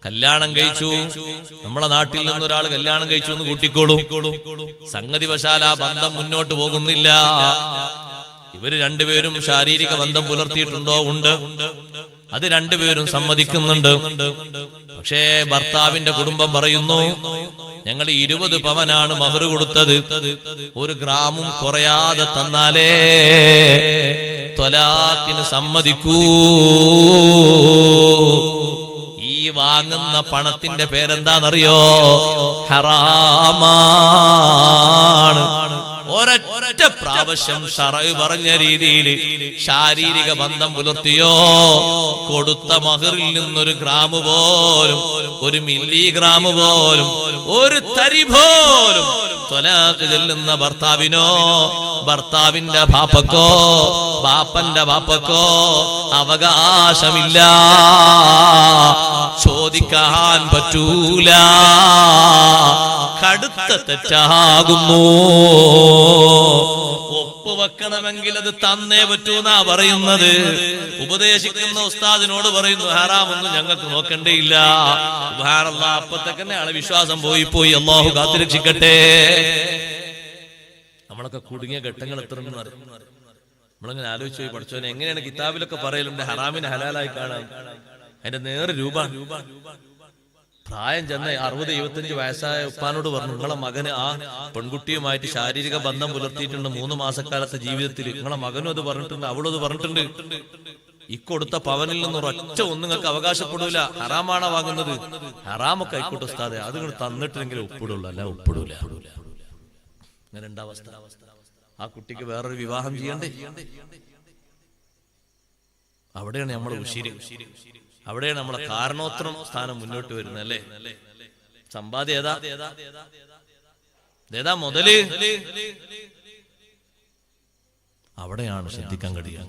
കല്യാണം കഴിച്ചു. നമ്മളെ നാട്ടിൽ നിന്നൊരാൾ കല്യാണം കഴിച്ചു എന്ന് കൂട്ടിക്കോളൂ. സംഗതി വശാൽ ആ ബന്ധം മുന്നോട്ട് പോകുന്നില്ല. ഇവര് രണ്ടുപേരും ശാരീരിക ബന്ധം പുലർത്തിയിട്ടുണ്ടോ? ഉണ്ട്. അത് രണ്ടുപേരും സമ്മതിക്കുന്നുണ്ട്. പക്ഷേ ഭർത്താവിന്റെ കുടുംബം പറയുന്നു, ഞങ്ങൾ 20 പവനാണ് മഹർ കൊടുത്തത്, 1 ഗ്രാമും കുറയാതെ തന്നാലേ ത്വലാഖിന് സമ്മതിക്കൂ. ഈ വാങ്ങുന്ന പണത്തിന്റെ പേരെന്താണെന്നറിയോ? ഹറാമാണ്. ഒരൊറ്റ പ്രാവശ്യം ശറഅ് പറഞ്ഞ രീതിയിൽ ശാരീരിക ബന്ധം പുലർത്തിയോ, കൊടുത്ത മഹറിൽ നിന്നൊരു ഗ്രാം പോലും, 1 മില്ലിഗ്രാം പോലും, 1 തരി പോലും ത്വലാഖ് ചെല്ലുന്ന ഭർത്താവിനോ, ഭർത്താവിന്റെ ബാപ്പക്കോ, ബാപ്പന്റെ ബാപ്പക്കോ അവകാശമില്ല, ചോദിക്കാൻ പറ്റൂല. കടുത്ത തെറ്റാകുന്നു. ഒപ്പുവെക്കണമെങ്കിൽ അത് തന്നേ പറ്റൂന്നാ പറയുന്നത്. ഉപദേശിക്കുന്ന ഉസ്താദിനോട് പറയുന്നു, ഹറാമൊന്നും ഞങ്ങൾക്ക് നോക്കണ്ടേയില്ല. സുബ്ഹാനല്ലാഹ്, അപ്പത്തന്നെ ആളെ വിശ്വാസം പോയി. അല്ലാഹു കാത്തുരക്ഷിക്കട്ടെ. നമ്മളൊക്കെ കുടുങ്ങിയ ഘട്ടങ്ങൾ എത്ര നമ്മളിങ്ങനെ ആലോചിച്ചു പോയി. പഠിച്ചോനെ, എങ്ങനെയാണ് കിതാബിലൊക്കെ പറയലുണ്ട് ഹറാമിനെ ഹലാലായി കാണാൻ? അതിന്റെ നേരെ രൂപ. പ്രായം ചെന്ന 60-75 വയസ്സായ ഉപ്പാനോട് പറഞ്ഞു, നിങ്ങളെ മകന് ആ പെൺകുട്ടിയുമായിട്ട് ശാരീരിക ബന്ധം പുലർത്തിയിട്ടുണ്ട് 3 മാസക്കാലത്തെ ജീവിതത്തിൽ. നിങ്ങളെ മകനും അത് പറഞ്ഞിട്ടുണ്ട്, അവളും അത് പറഞ്ഞിട്ടുണ്ട്. ഇക്കൊടുത്ത പവനിൽ നിന്ന് ഒരൊറ്റ ഒന്നും നിങ്ങൾക്ക് അവകാശപ്പെടൂല. ഹറാമാണോ വാങ്ങുന്നത്? ഹറാമൊക്കെ ആയിക്കോട്ടെ ഉസ്താദെ, അത് നിങ്ങൾ തന്നിട്ടില്ലെങ്കിൽ ഒപ്പിടുള്ളൂ, അല്ല ഒപ്പിടൂല. അങ്ങനെ ഉണ്ടാവസ്ഥ. ആ കുട്ടിക്ക് വേറൊരു വിവാഹം ചെയ്യണ്ടേ? അവിടെയാണ് നമ്മളെ ഉശിരി, അവിടെയാണ് നമ്മളെ കാരണോത്രം സ്ഥാനം മുന്നോട്ട് വരുന്നത്. അല്ലേ? സമ്പാദ്യം ഏതാ മുതല്? അവിടെയാണ് ശ്രദ്ധിക്കാൻ കഴിയാൻ.